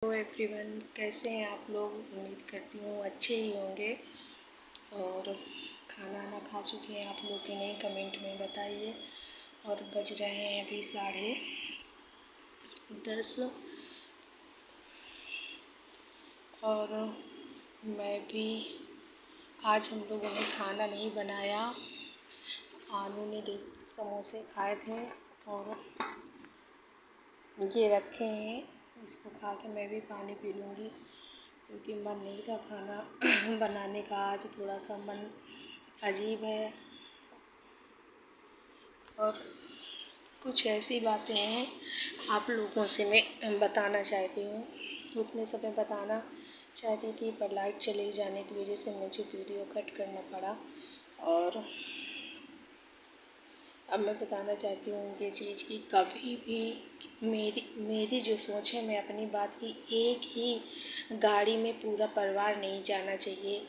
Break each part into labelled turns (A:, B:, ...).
A: Hello everyone, कैसे हैं आप लोग। उम्मीद करती हूँ अच्छे ही होंगे। और खाना ना खा चुके हैं आप लोग कि नहीं, कमेंट में बताइए। और बज रहे हैं अभी 10:30 और मैं भी आज हम लोगों ने खाना नहीं बनाया। आलू ने समोसे खाए थे और ये रखे हैं। इसको खा के मैं भी पानी पी लूँगी क्योंकि मन नहीं था खाना बनाने का। आज थोड़ा सा मन अजीब है और कुछ ऐसी बातें हैं आप लोगों से मैं बताना चाहती हूँ। उतने समय बताना चाहती थी पर लाइट चले जाने की वजह से मुझे वीडियो कट करना पड़ा। और अब मैं बताना चाहती हूँ ये चीज़ कि कभी भी मेरी जो सोच है, मैं अपनी बात की, एक ही गाड़ी में पूरा परिवार नहीं जाना चाहिए।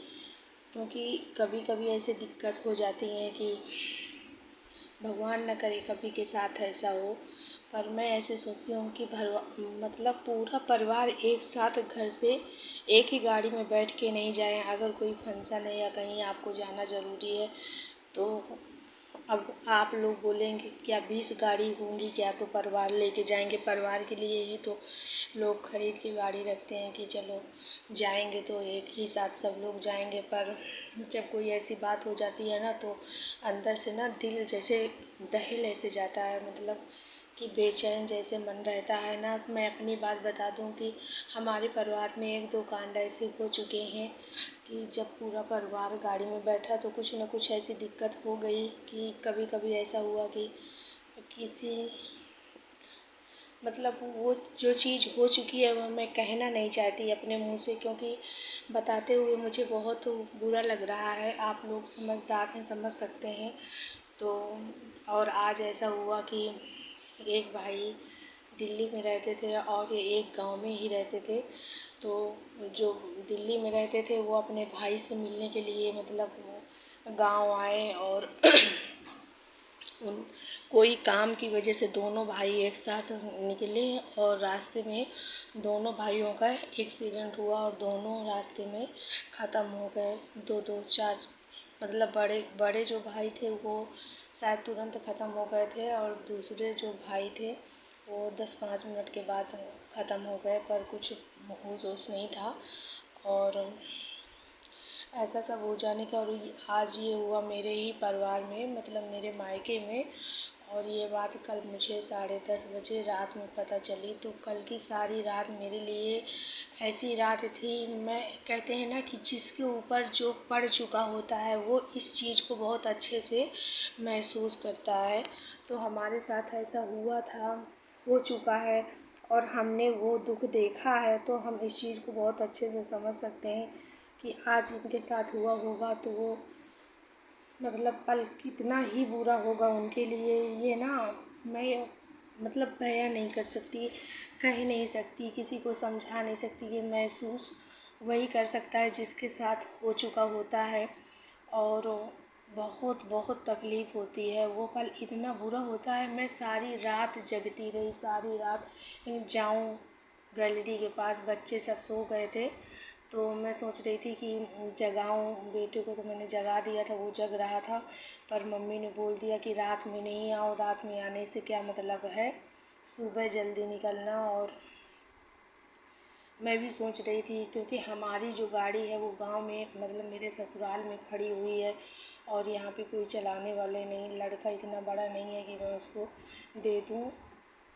A: क्योंकि कभी कभी ऐसे दिक्कत हो जाती है कि भगवान न करे कभी के साथ ऐसा हो। पर मैं ऐसे सोचती हूँ कि मतलब पूरा परिवार एक साथ घर से एक ही गाड़ी में बैठ के नहीं जाए। अगर कोई फंक्शन है या कहीं आपको जाना ज़रूरी है तो अब आप लोग बोलेंगे क्या 20 गाड़ी होंगी क्या, तो परिवार लेके जाएंगे। परिवार के लिए ही तो लोग खरीद के गाड़ी रखते हैं कि चलो जाएंगे तो एक ही साथ सब लोग जाएंगे। पर जब कोई ऐसी बात हो जाती है ना तो अंदर से ना दिल जैसे दहल ऐसे जाता है, मतलब कि बेचैन जैसे मन रहता है ना। मैं अपनी बात बता दूं कि हमारे परिवार में एक दो कांड ऐसे हो चुके हैं कि जब पूरा परिवार गाड़ी में बैठा तो कुछ न कुछ ऐसी दिक्कत हो गई कि कभी कभी ऐसा हुआ कि किसी मतलब वो जो चीज़ हो चुकी है वो मैं कहना नहीं चाहती अपने मुंह से, क्योंकि बताते हुए मुझे बहुत बुरा लग रहा है। आप लोग समझदार हैं, समझ सकते हैं। तो और आज ऐसा हुआ कि एक भाई दिल्ली में रहते थे और एक गांव में ही रहते थे। तो जो दिल्ली में रहते थे वो अपने भाई से मिलने के लिए मतलब गांव आए और कोई काम की वजह से दोनों भाई एक साथ निकले और रास्ते में दोनों भाइयों का एक्सीडेंट हुआ और दोनों रास्ते में ख़त्म हो गए। दो दो चार मतलब बड़े बड़े जो भाई थे वो शायद तुरंत ख़त्म हो गए थे और दूसरे जो भाई थे वो 10-5 मिनट के बाद ख़त्म हो गए, पर कुछ होश वोश नहीं था। और ऐसा सब हो जाने का, और आज ये हुआ मेरे ही परिवार में, मतलब मेरे मायके में। और ये बात कल मुझे 10:30 बजे रात में पता चली। तो कल की सारी रात मेरे लिए ऐसी रात थी। मैं कहते हैं ना कि जिसके ऊपर जो पड़ चुका होता है वो इस चीज़ को बहुत अच्छे से महसूस करता है। तो हमारे साथ ऐसा हुआ था, हो चुका है और हमने वो दुख देखा है, तो हम इस चीज़ को बहुत अच्छे से समझ सकते हैं कि आज इनके साथ हुआ होगा तो वो मतलब पल कितना ही बुरा होगा उनके लिए। ये ना मैं मतलब बयां नहीं कर सकती, कह नहीं सकती, किसी को समझा नहीं सकती। ये महसूस वही कर सकता है जिसके साथ हो चुका होता है। और बहुत बहुत तकलीफ़ होती है। वो पल इतना बुरा होता है, मैं सारी रात जगती रही, सारी रात जाऊं गैलरी के पास। बच्चे सब सो गए थे तो मैं सोच रही थी कि जगाऊं बेटे को, तो मैंने जगा दिया था, वो जग रहा था। पर मम्मी ने बोल दिया कि रात में नहीं आओ, रात में आने से क्या मतलब है, सुबह जल्दी निकलना। और मैं भी सोच रही थी क्योंकि हमारी जो गाड़ी है वो गांव में मतलब मेरे ससुराल में खड़ी हुई है और यहाँ पे कोई चलाने वाले नहीं, लड़का इतना बड़ा नहीं है कि मैं उसको दे दूँ।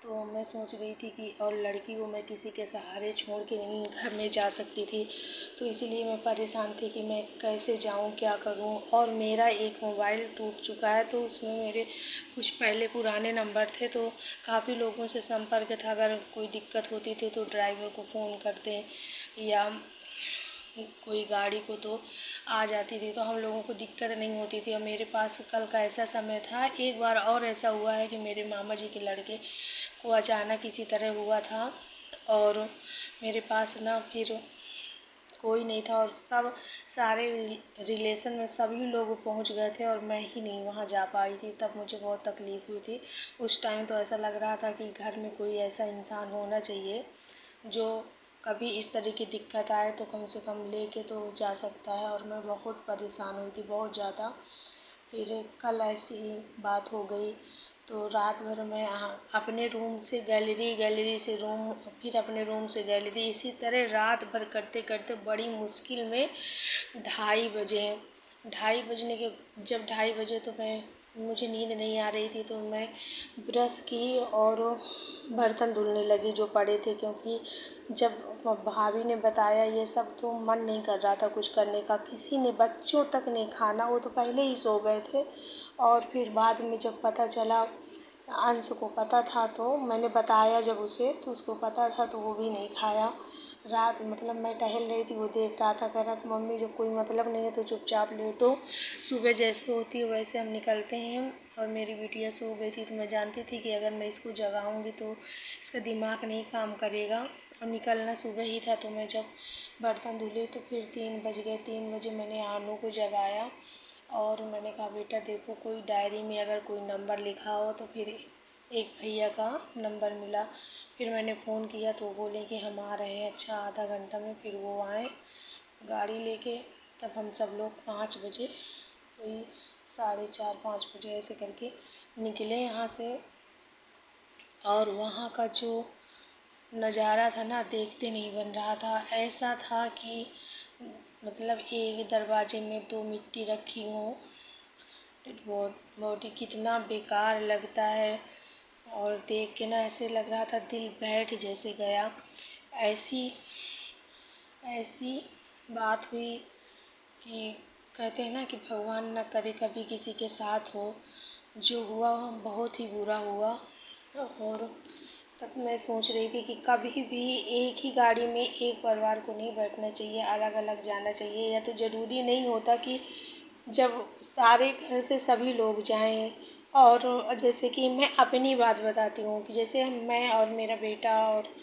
A: तो मैं सोच रही थी कि और लड़की को मैं किसी के सहारे छोड़ के नहीं घर में जा सकती थी, तो इसीलिए मैं परेशान थी कि मैं कैसे जाऊं, क्या करूं। और मेरा एक मोबाइल टूट चुका है तो उसमें मेरे कुछ पहले पुराने नंबर थे, तो काफ़ी लोगों से संपर्क था। अगर कोई दिक्कत होती थी तो ड्राइवर को फ़ोन करते या कोई गाड़ी को तो आ जाती थी, तो हम लोगों को दिक्कत नहीं होती थी। और मेरे पास कल का ऐसा समय था, एक बार और ऐसा हुआ है कि मेरे मामा जी के लड़के को अचानक इसी तरह हुआ था और मेरे पास ना फिर कोई नहीं था और सब सारे रिलेशन में सभी लोग पहुंच गए थे और मैं ही नहीं वहां जा पाई थी। तब मुझे बहुत तकलीफ़ हुई थी। उस टाइम तो ऐसा लग रहा था कि घर में कोई ऐसा इंसान होना चाहिए जो कभी इस तरह की दिक्कत आए तो कम से कम लेके तो जा सकता है। और मैं बहुत परेशान हुई थी, बहुत ज़्यादा। फिर कल ऐसी ही बात हो गई, तो रात भर मैं अपने रूम से गैलरी, गैलरी से रूम, फिर अपने रूम से गैलरी, इसी तरह रात भर करते करते बड़ी मुश्किल में 2:30 बजे, 2:30 बजने के जब 2:30 बजे तो मुझे नींद नहीं आ रही थी, तो मैं ब्रश की और बर्तन धुलने लगी जो पड़े थे, क्योंकि जब भाभी ने बताया ये सब तो मन नहीं कर रहा था कुछ करने का। किसी ने, बच्चों तक ने खाना, वो तो पहले ही सो गए थे। और फिर बाद में जब पता चला, अंश को पता था, तो मैंने बताया जब उसे, तो उसको पता था, तो वो भी नहीं खाया। रात मतलब मैं टहल रही थी, वो देख रहा था, कह रहा था मम्मी जब कोई मतलब नहीं है तो चुपचाप लेटो, सुबह जैसे होती है वैसे हम निकलते हैं। और मेरी बिटिया सो गई थी, तो मैं जानती थी कि अगर मैं इसको जगाऊंगी तो इसका दिमाग नहीं काम करेगा, और निकलना सुबह ही था। तो मैं जब बर्तन धुले तो फिर 3 बज गए। 3 बजे मैंने आनू को जगाया और मैंने कहा बेटा देखो, कोई डायरी में अगर कोई नंबर लिखा हो तो फिर एक भैया का नंबर मिला। फिर मैंने फ़ोन किया तो बोले कि हम आ रहे हैं, अच्छा आधा घंटा में। फिर वो आए गाड़ी लेके, तब हम सब लोग 5 बजे, कोई 4:30-5 बजे ऐसे करके निकले यहाँ से। और वहाँ का जो नज़ारा था ना, देखते नहीं बन रहा था। ऐसा था कि मतलब एक दरवाजे में 2 मिट्टी रखी हो, बहुत बहुत ही कितना बेकार लगता है। और देख के ना ऐसे लग रहा था दिल बैठ जैसे गया। ऐसी ऐसी बात हुई कि कहते हैं ना कि भगवान न करे कभी किसी के साथ हो। जो हुआ बहुत ही बुरा हुआ। और तब मैं सोच रही थी कि कभी भी एक ही गाड़ी में एक परिवार को नहीं बैठना चाहिए, अलग अलग जाना चाहिए। या तो ज़रूरी नहीं होता कि जब सारे घर से सभी लोग जाएं। और जैसे कि मैं अपनी बात बताती हूँ कि जैसे मैं और मेरा बेटा और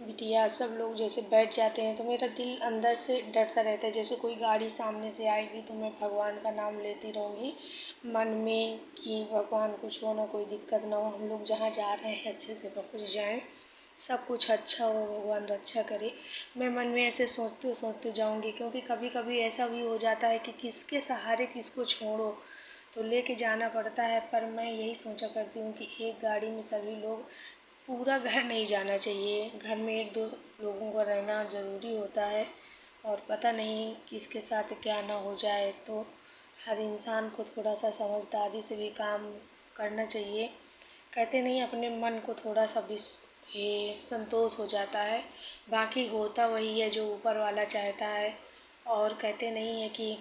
A: बिटिया सब लोग जैसे बैठ जाते हैं, तो मेरा दिल अंदर से डरता रहता है। जैसे कोई गाड़ी सामने से आएगी तो मैं भगवान का नाम लेती रहूँगी मन में कि भगवान कुछ हो ना, कोई दिक्कत ना हो, हम लोग जहाँ जा रहे हैं अच्छे से पहुँच जाएं, सब कुछ अच्छा हो, भगवान रक्षा करे। मैं मन में ऐसे सोचते सोचते जाऊँगी, क्योंकि कभी कभी ऐसा भी हो जाता है कि किसके सहारे किसको छोड़ो, तो लेके जाना पड़ता है। पर मैं यही सोचा करती हूँ कि एक गाड़ी में सभी लोग, पूरा घर नहीं जाना चाहिए, घर में 1-2 लोगों का रहना ज़रूरी होता है। और पता नहीं किसके साथ क्या ना हो जाए, तो हर इंसान को थोड़ा सा समझदारी से भी काम करना चाहिए। कहते नहीं, अपने मन को थोड़ा सा भी ये संतोष हो जाता है, बाकी होता वही है जो ऊपर वाला चाहता है। और कहते नहीं है कि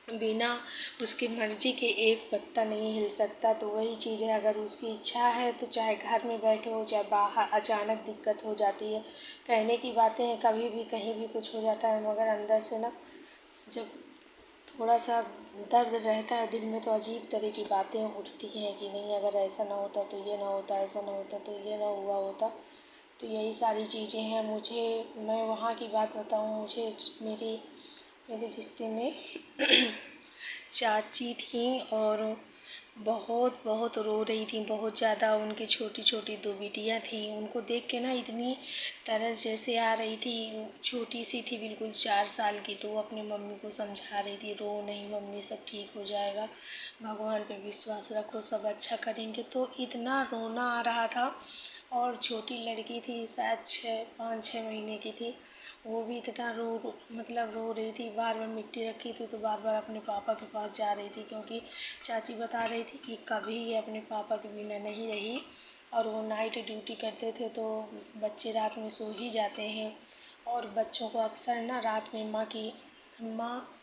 A: बिना उसकी मर्जी के एक पत्ता नहीं हिल सकता, तो वही चीज़ है, अगर उसकी इच्छा है तो चाहे घर में बैठे हो चाहे बाहर, अचानक दिक्कत हो जाती है। कहने की बातें हैं, कभी भी कहीं भी कुछ हो जाता है, मगर अंदर से ना जब थोड़ा सा दर्द रहता है दिल में, तो अजीब तरह की बातें उठती हैं कि नहीं, अगर ऐसा ना होता तो ये ना होता, ऐसा ना होता तो ये ना हुआ होता। तो यही सारी चीज़ें हैं। मैं वहाँ की बात बताऊँ, मुझे मेरे रिश्ते में चाची थीं, और बहुत बहुत रो रही थी, बहुत ज़्यादा। उनकी छोटी छोटी 2 बिटियाँ थीं, उनको देख के ना इतनी तरस जैसे आ रही थी। छोटी सी थी बिल्कुल 4 साल की, तो वो अपनी मम्मी को समझा रही थी, रो नहीं मम्मी, सब ठीक हो जाएगा, भगवान पे विश्वास रखो, सब अच्छा करेंगे। तो इतना रोना आ रहा था। और छोटी लड़की थी, शायद 5-6 महीने की थी, वो भी इतना मतलब रो रही थी। बार बार मिट्टी रखी थी तो बार बार अपने पापा के पास जा रही थी, क्योंकि चाची बता रही थी कि कभी ये अपने पापा के बिना नहीं रही। और वो नाइट ड्यूटी करते थे, तो बच्चे रात में सो ही जाते हैं। और बच्चों को अक्सर ना रात में माँ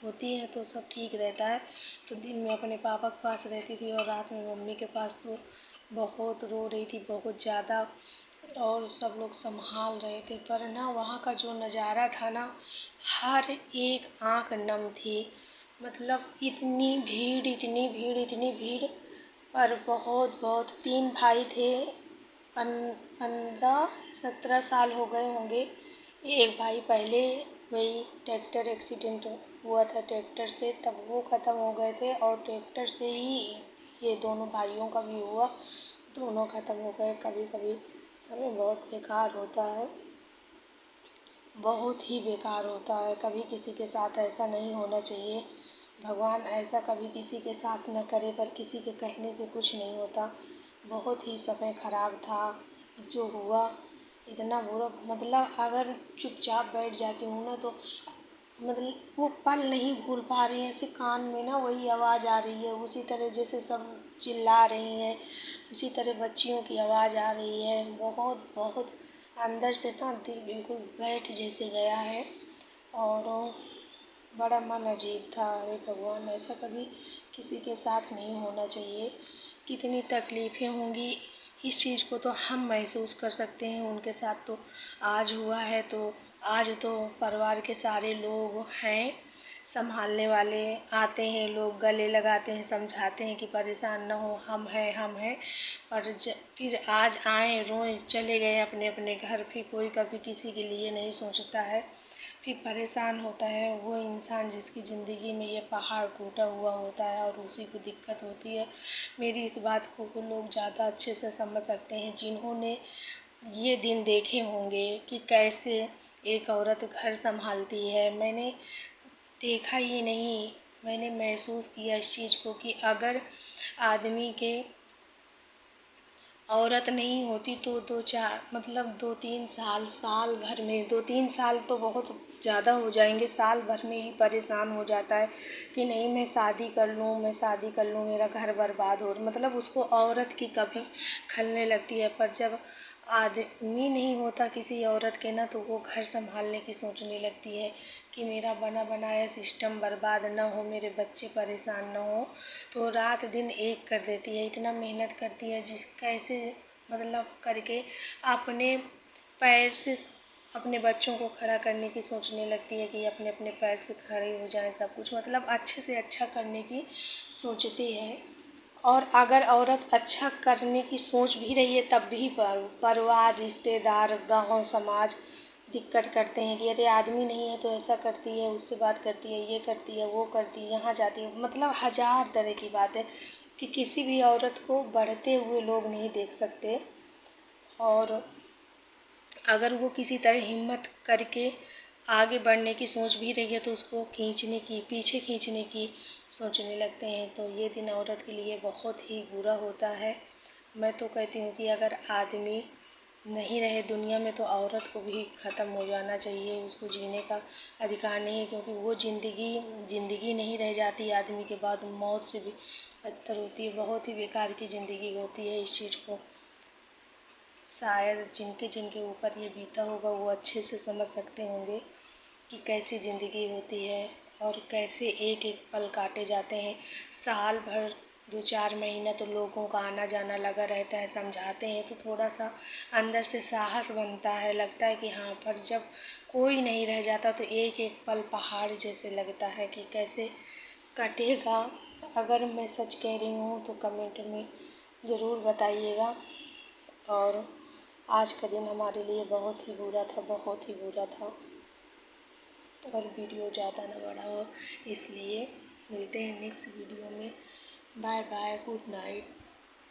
A: होती है तो सब ठीक रहता है। तो दिन में अपने पापा के पास रहती थी और रात में मम्मी के पास। तो बहुत रो रही थी, बहुत ज़्यादा। और सब लोग संभाल रहे थे, पर ना वहाँ का जो नज़ारा था ना, हर एक आँख नम थी। मतलब इतनी भीड़, इतनी भीड़, इतनी भीड़। पर बहुत बहुत 3 भाई थे, 15-17 साल हो गए होंगे। एक भाई पहले वही ट्रैक्टर एक्सीडेंट हुआ था ट्रैक्टर से, तब वो ख़त्म हो गए थे। और ट्रैक्टर से ही ये दोनों भाइयों का भी हुआ, दोनों ख़त्म हो गए। कभी कभी समय बहुत बेकार होता है। बहुत ही बेकार होता है। कभी किसी के साथ ऐसा नहीं होना चाहिए। भगवान ऐसा कभी किसी के साथ न करे, पर किसी के कहने से कुछ नहीं होता। बहुत ही समय ख़राब था जो हुआ, इतना बुरा। मतलब अगर चुपचाप बैठ जाती हूँ ना तो मतलब वो पल नहीं भूल पा रही हैं। ऐसे कान में ना वही आवाज़ आ रही है, उसी तरह जैसे सब चिल्ला रही हैं, उसी तरह बच्चियों की आवाज़ आ रही है। बहुत बहुत अंदर से ना दिल बिल्कुल बैठ जैसे गया है और बड़ा मन अजीब था। अरे भगवान, ऐसा कभी किसी के साथ नहीं होना चाहिए। कितनी तकलीफ़ें होंगी इस चीज़ को तो हम महसूस कर सकते हैं। उनके साथ तो आज हुआ है तो आज तो परिवार के सारे लोग हैं, संभालने वाले आते हैं, लोग गले लगाते हैं, समझाते हैं कि परेशान ना हो, हम हैं। पर फिर आज आए, रोए, चले गए अपने अपने घर। फिर कोई कभी किसी के लिए नहीं सोचता है। फिर परेशान होता है वो इंसान जिसकी ज़िंदगी में ये पहाड़ टूटा हुआ होता है और उसी को दिक्कत होती है। मेरी इस बात को लोग ज़्यादा अच्छे से समझ सकते हैं जिन्होंने ये दिन देखे होंगे कि कैसे एक औरत घर संभालती है। मैंने देखा ही नहीं, मैंने महसूस किया इस चीज़ को कि अगर आदमी के औरत नहीं होती तो 2-3 साल, साल भर में 2-3 साल तो बहुत ज़्यादा हो जाएंगे, साल भर में ही परेशान हो जाता है कि नहीं मैं शादी कर लूँ, मेरा घर बर्बाद हो। मतलब उसको औरत की कभी खलने लगती है। पर जब आदमी नहीं होता किसी औरत के ना, तो वो घर संभालने की सोचने लगती है कि मेरा बना बनाया सिस्टम बर्बाद ना हो, मेरे बच्चे परेशान ना हो। तो रात दिन एक कर देती है, इतना मेहनत करती है कैसे मतलब करके अपने पैर से अपने बच्चों को खड़ा करने की सोचने लगती है कि अपने अपने पैर से खड़े हो जाएं। सब कुछ मतलब अच्छे से अच्छा करने की सोचती है। और अगर औरत अच्छा करने की सोच भी रही है तब भी परिवार, रिश्तेदार, गाँव, समाज दिक्कत करते हैं कि अरे आदमी नहीं है तो ऐसा करती है, उससे बात करती है, ये करती है, वो करती है, यहाँ जाती है। मतलब हज़ार तरह की बात है कि किसी भी औरत को बढ़ते हुए लोग नहीं देख सकते। और अगर वो किसी तरह हिम्मत करके आगे बढ़ने की सोच भी रही है तो उसको पीछे खींचने की सोचने लगते हैं। तो ये दिन औरत के लिए बहुत ही बुरा होता है। मैं तो कहती हूँ कि अगर आदमी नहीं रहे दुनिया में तो औरत को भी ख़त्म हो जाना चाहिए, उसको जीने का अधिकार नहीं है। क्योंकि वो ज़िंदगी नहीं रह जाती आदमी के बाद, मौत से भी बदतर होती है। बहुत ही बेकार की ज़िंदगी होती है। इस चीज़ को शायद जिनके ऊपर ये बीता होगा वो अच्छे से समझ सकते होंगे कि कैसी ज़िंदगी होती है और कैसे एक एक पल काटे जाते हैं। साल भर 2-4 महीना तो लोगों का आना जाना लगा रहता है, समझाते हैं तो थोड़ा सा अंदर से साहस बनता है, लगता है कि हाँ। पर जब कोई नहीं रह जाता तो एक एक पल पहाड़ जैसे लगता है कि कैसे कटेगा। अगर मैं सच कह रही हूँ तो कमेंट में ज़रूर बताइएगा। और आज का दिन हमारे लिए बहुत ही बुरा था, बहुत ही बुरा था। और वीडियो ज़्यादा ना बड़ा हो, इसलिए मिलते हैं नेक्स्ट वीडियो में। Bye bye, good night.